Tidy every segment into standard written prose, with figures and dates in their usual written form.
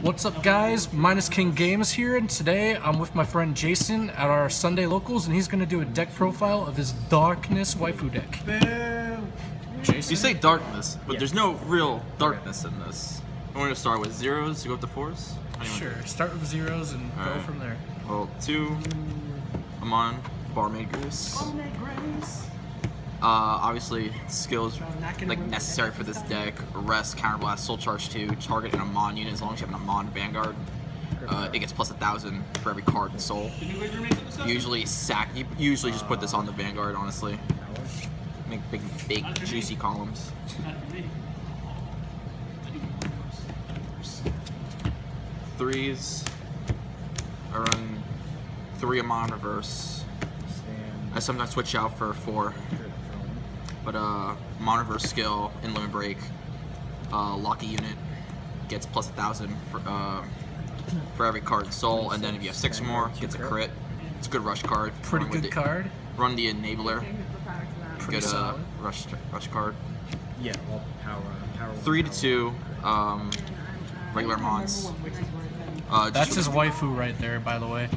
What's up, guys? Minus King Games here, and today I'm with my friend Jason at our Sunday locals, and he's going to do a deck profile of his Darkness waifu deck. Jason? You say darkness, but there's no real darkness in this. I'm going to start with zeros to go up to fours? Sure, start with zeros and go right. from there. Well, 2, Amon, Barmaid Grace. Obviously, skills like necessary for this deck: Arrest, Counterblast, Soul Charge 2, target an Amon unit as long as you have an Amon Vanguard. It gets plus 1,000 for every card in Soul. Usually just put this on the Vanguard, honestly. Make big juicy columns. Threes. I run 3 Amon reverse. I sometimes switch out for 4. But Amon reverse skill in Limit Break. Lock a unit gets plus 1,000 for every card in Soul, and then if you have 6 or more, gets a crit. It's a good rush card. Pretty good card. Run the Enabler. Pretty Good solid. rush card. Yeah, well, power 3 to 2. Regular Mons. That's his waifu right there, by the way.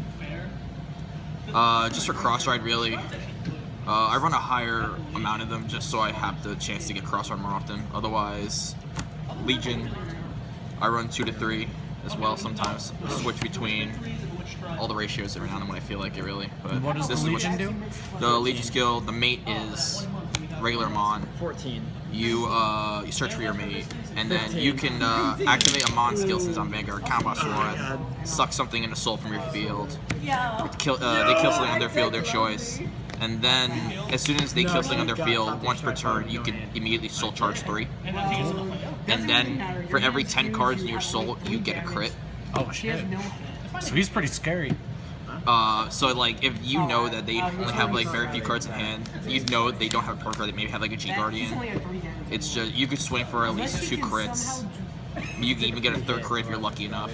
Just for cross ride, really. I run a higher amount of them just so I have the chance to get cross ride more often. Otherwise, Legion, I run 2 to 3 as well sometimes. Switch between all the ratios every now and then when I feel like it, really. But what does the Legion do? The Legion skill, the mate is regular Mon. 14. You search for your mate, and then you can activate a Mon skill since I'm Vanguard. Counterblast Aurora, suck something into Soul from your field. They kill something on their field, their choice. And then, as soon as they kill something on their field, once per turn, you can immediately Soul Charge 3. And then, for every 10 cards in your Soul, you get a crit. Oh shit. So he's pretty scary. So like, if you know that they only have like very few cards in hand, you know they don't have a perk, or they maybe have like a G Guardian. It's just, you could swing for at least 2 crits. You can even get a 3rd crit if you're lucky enough.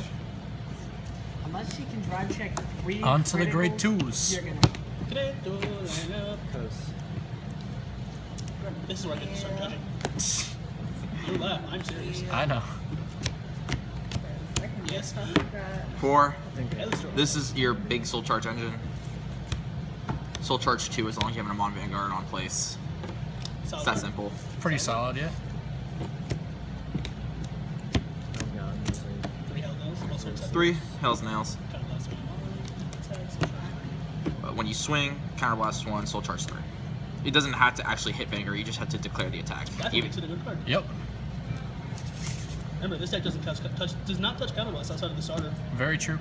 Unless she can drive check 3. On to the grade 2s. This is where I get to start judging. You laugh, I'm serious. I know. Yes, huh? 4. This is your big Soul Charge engine. Soul Charge 2 as long as you have an Amon Vanguard on place. It's that simple. Pretty solid, yeah. 3 Hell's Nails. When you swing, Counterblast 1, Soul Charge 3. It doesn't have to actually hit Vanguard, you just have to declare the attack. That makes it a good card. Yep. Remember, this deck does not touch Counterblast outside of the starter. Very true.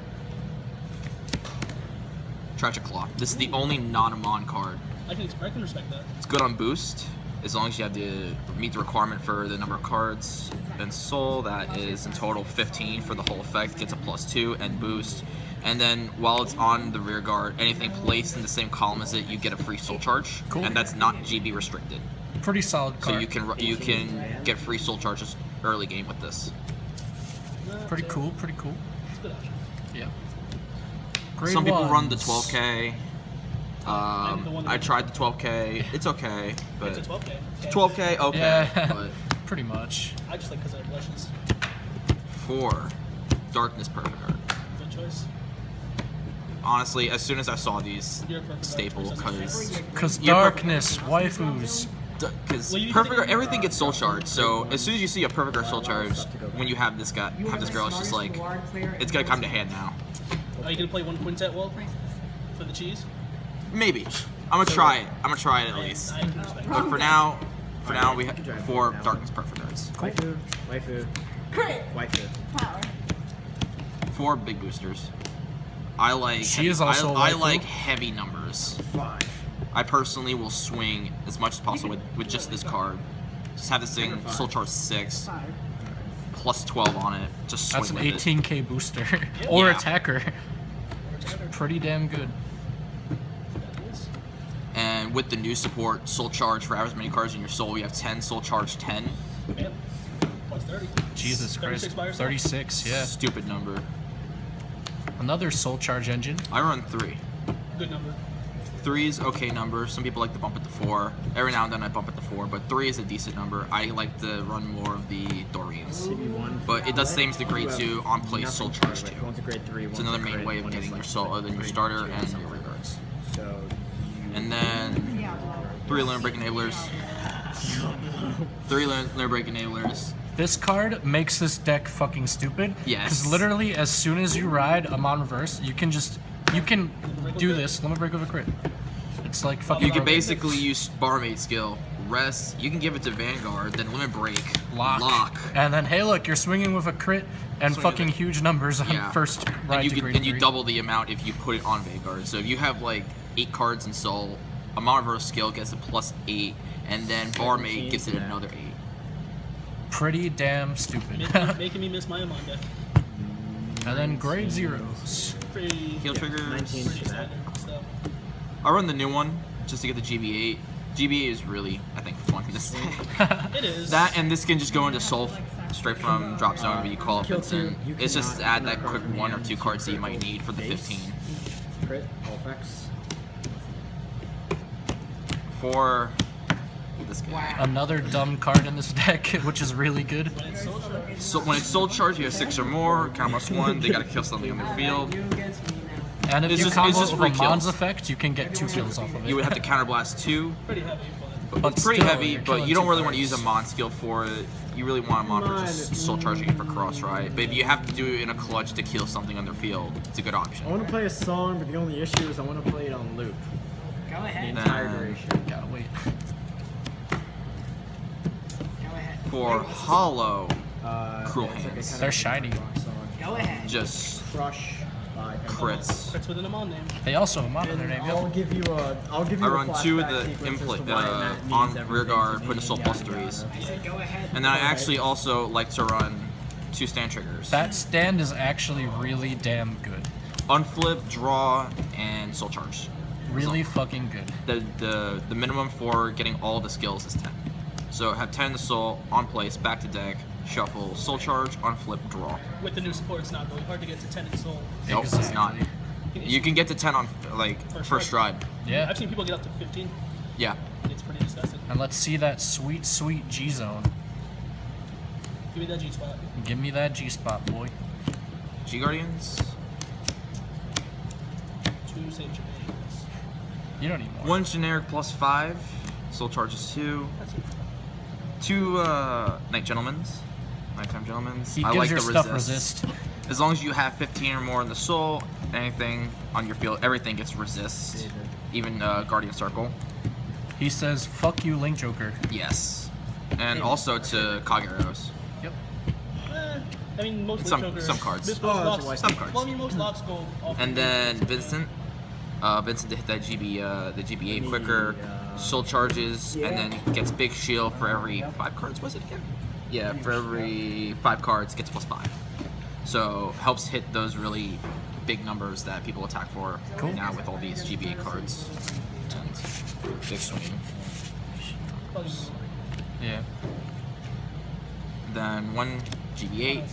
Tragic Claw. This is the only non-Amon card. I can respect that. It's good on boost, as long as you have to meet the requirement for the number of cards and Soul. That is in total 15 for the whole effect. Gets a +2 and boost. And then while it's on the rear guard, anything placed in the same column as it, you get a free Soul Charge. Cool. And that's not GB restricted. Pretty solid card. So you can get free Soul Charges early game with this. Pretty cool, pretty cool. It's a good option. Yeah. Grade Some people run the 1s. 12K. I tried the 12K. It's okay, but It's a 12K. it's 12K, okay. Yeah. But Pretty much. I just like because I have blushes. 4, Darkness Perfect Art. Good choice. Honestly, as soon as I saw these, You're a perfect staple, choice. Cause Yeah, Darkness, waifus. because Well, you Perfect Art, think- everything gets Soul Charged. So as soon as you see a Perfect Art Soul Charge, when you have this girl, it's just like, it's gonna come to hand now. Are you gonna play 1 Quintet wall for the cheese? Maybe. I'm gonna try it. I'm gonna try it at least. I can respect But for now we have 4 Darkness Perfect Arts. Waifu. Crit. Waifu. Power. 4 big boosters. I like. She is also a I waifu. like heavy numbers. 5. I personally will swing as much as possible with just this card. Just have this thing Soul Charge 6, plus 12 on it. Just swing That's an with it. 18k booster. Or Yeah. attacker. Pretty damn good. And with the new support, Soul Charge for as many cards in your Soul, you have 10 Soul Charge 10. Man, plus 30. Jesus Christ. 36 by yourself? 36, yeah. Stupid number. Another Soul Charge engine. I run 3. Good number. 3's okay number. Some people like to bump it to 4. Every now and then I bump it to 4, but 3 is a decent number. I like to run more of the Dorines. But it does same as the grade 2 on play Soul Charge 2. One's a grade 3, It's another main way of getting your soul other than your starter and your regards. So, And then 3 Limit Break Enablers. 3 Limit Break Enablers. This card makes this deck fucking stupid. Yes. Because literally, as soon as you ride Amon Reverse, you can do this Limit Break with a crit. It's like fucking. You can garbage. basically use Barmaid skill, rest. You can give it to Vanguard, then Limit Break, lock, and then hey, look, you're swinging with a crit and Swing fucking with huge numbers on Yeah. first ride and to you grade and you 3. double the amount if you put it on Vanguard. So if you have like 8 cards in Soul, Amon Reverse skill gets a +8, and then Barmaid gives it another 8. Pretty damn stupid. Making me miss my Amon deck. And then grade 0s. Pretty, Heal triggers. 19 pretty for that. standard stuff. I run the new one just to get the GB8. GB8 is really, I think, fun in this deck. It is. That and this can just go into Soul straight from drop zone where you call up Kill Vincent. two, you It's just cannot add that knock quick off 1 or hand 2 cards that you might need for the base. 15. Crit, all effects. For this guy. Another dumb card in this deck, which is really good. When it's Soul Charge. So when it's Soul Charge, you have 6 or more, count +1, they gotta kill something on the field. You gets me now. And if It's you just- combo it's just with free Amon's kills. effect, you can get 2 kills off of it. You would have to counterblast 2. Pretty heavy, but But It's pretty still, heavy, you're but killing you don't 2 really want to cards. use a Mon skill for it. You really want a Mon for just Soul Charging it for cross, right? But if you have to do it in a clutch to kill something on their field, it's a good I option. want to play a song, but the only issue is I want to play it on loop. Go The ahead. entire Nah. duration. Gotta wait. Go ahead. For Hollow, Cruel it's like a Hands. kind They're of shiny. rock song. Go ahead. just Crush by crits. crits with an Amon name. They also have Amon in their name. I'll Yep. give you a. I'll give you I a run 2 of flashback the sequence as to input why that means on everything rear guard, to put a me, Soul yada, +3s. I said go ahead. And then I actually also like to run 2 stand triggers. That stand is actually really damn good. Unflip, draw, and Soul Charge. Really fucking good. The minimum for getting all the skills is 10. So have 10 in the Soul, on place, back to deck, shuffle, Soul Charge, unflip, draw. With the new support, it's not really hard to get to 10 in Soul. Nope, it's not. You can get to 10 on like first stride. Yeah. I've seen people get up to 15. Yeah. It's pretty disgusting. And let's see that sweet, sweet G zone. Give me that G spot. Give me that G spot, boy. G Guardians. 2 Saint Germains. You don't need more. 1 generic +5. Soul Charges 2. That's it. 2 Night Gentlemen's. Nighttime Gentlemen's. He I gives like your the stuff resist. resist. As long as you have 15 or more in the Soul, anything on your field, everything gets resist. Even Guardian Circle. He says, "Fuck you, Link Joker." Yes. And also to Cog Arrows. Yep. I mean, most Some- Jokers, some cards. Most Oh, that's a locks, waste. Some cards. Well, I mean, most locks go off. And then Vincent. Vincent to hit that the GB8 quicker, Soul Charges, and then gets big shield for every 5 cards, was it again? Yeah, for every 5 cards, gets +5. So helps hit those really big numbers that people attack for Cool. now with all these GB8 cards. And big swing. Yeah. Then 1 GB8,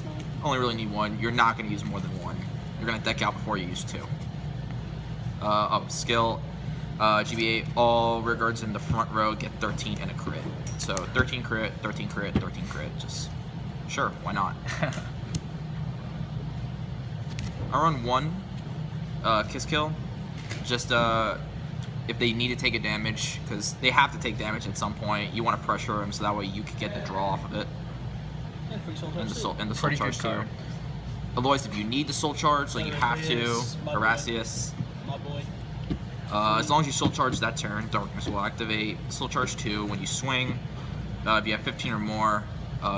only really need 1. You're not going to use more than 1. You're going to deck out before you use 2. Up skill, GB8, all rear guards in the front row get 13 and a crit. So 13 crit, 13 crit, 13 crit. Just sure, why not? I run 1 kiss kill. Just if they need to take a damage, because they have to take damage at some point. You want to pressure them so that way you can get the draw off of it. And free Soul And Charge the soul, too. and the soul Pretty charge good too. card. Otherwise, if you need the soul charge, like you have to, Erasius, Erasius. My boy. As long as you soul charge that turn, Darkness will activate. Soul charge 2 when you swing. If you have 15 or more,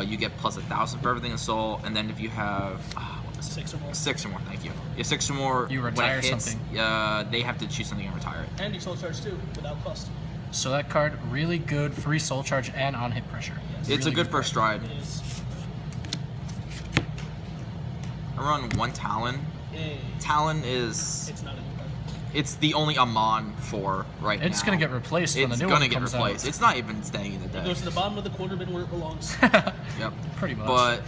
you get +1,000 for everything in soul. And then if you have what was it? 6 or more. 6 or more, thank you. If you have 6 or more, You when retire it hits, something. they have to choose something and retire it. And you Soul Charge too, without cost. So that card, really good, free soul charge and on hit pressure. Yes. It's Really a good first stride. It is. I run 1 Talon. Yay. Talon is It's not a good card. it's the only Amon for right now. It's gonna get replaced when the It's new gonna one get comes replaced. out. It's not even staying in the It deck. goes to the bottom of the quarter bin where it belongs. Yep. Pretty much. But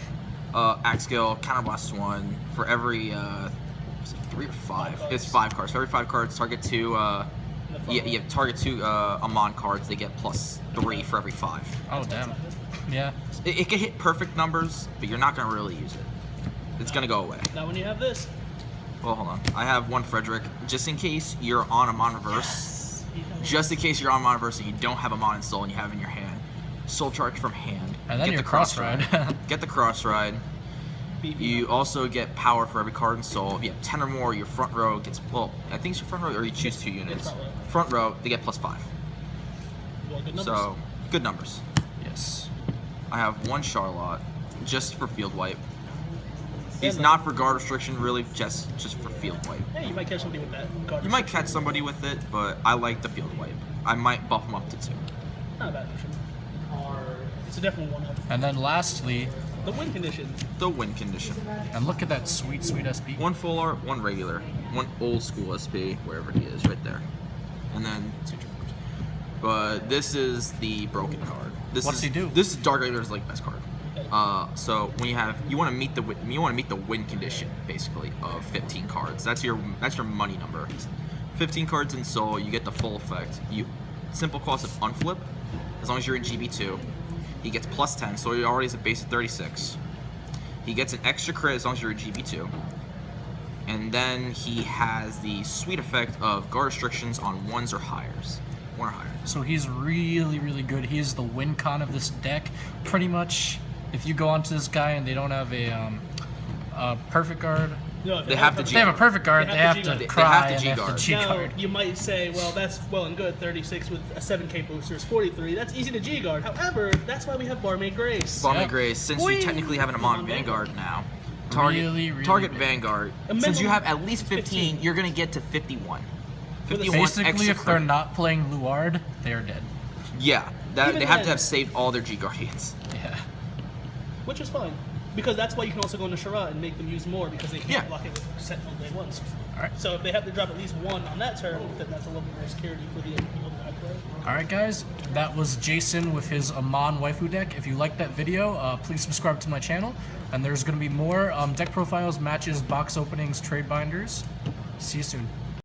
axe skill, counterblast 1 for every was it 3 or 5? It's 5 cards. For every 5 cards, target 2 Yeah, target 2 Amon cards, they get +3 for every 5. Oh, damn. Yeah. It can hit perfect numbers, but you're not going to really use it. It's going to go away. Now when you have this, Well, hold on. I have one Frederick, just in case you're on Amon reverse. Just in case you're on Amon reverse and you don't have Amon and Soul and you have it in your hand. Soul charge from hand. And then Get your the cross ride. Get the cross ride. You also get power for every card in Soul. If you have 10 or more, your front row gets, well, I think it's your front row, or you choose 2 units. Front row, they get +5. well, good numbers. So, good numbers. Yes. I have one Charlotte, just for field wipe. He's And not for guard restriction, really, just for field wipe. Hey, you might catch somebody with that. Card You might catch somebody with it, but I like the field wipe. I might buff him up to 2. Not a bad option. It's a definitely one of And then lastly, the win condition. The win condition. and look at that sweet, sweet SP. One full art, one regular, one old school SP, wherever he is, right there. And then, but this is the broken card. What's he do? This is Dark Regular's like best card. So when you want to meet the win condition basically of 15 cards. That's your money number. 15 cards in Soul, you get the full effect. Simple cost of unflip, as long as you're in GB2. He gets +10, so he already has a base of 36. He gets an extra crit as long as you're in GB2. And then he has the sweet effect of guard restrictions on 1s or higher. 1 or higher. So he's really, really good. He is the win con of this deck. Pretty much, if you go onto this guy and they don't have a perfect guard, No, if They have to if they have a perfect guard, they have to They cry have to and they have to G-guard. G-guard. Now, you might say, well, that's well and good, 36 with a 7k booster is 43. That's easy to G-guard. However, that's why we have Barmaid Grace. Barmaid Yeah. Grace, since Whee! you technically have an Amon Vanguard now, target Really, really target big. Vanguard. A Since you minimum have at least 15, 15. you're gonna get to 51. With a 51 Basically, extra if they're credit. not playing Luard, they are dead. Yeah, Even they have then- to have saved all their G Guardians. Yeah. Which is fine. Because that's why you can also go into Shara and make them use more because they can't Yeah. block it with Sentinel day ones. Alright. So if they have to drop at least 1 on that turn, then that's a little bit more security for the people that I play. Alright guys, that was Jason with his Amon waifu deck. If you liked that video, please subscribe to my channel. And there's going to be more deck profiles, matches, box openings, trade binders. See you soon.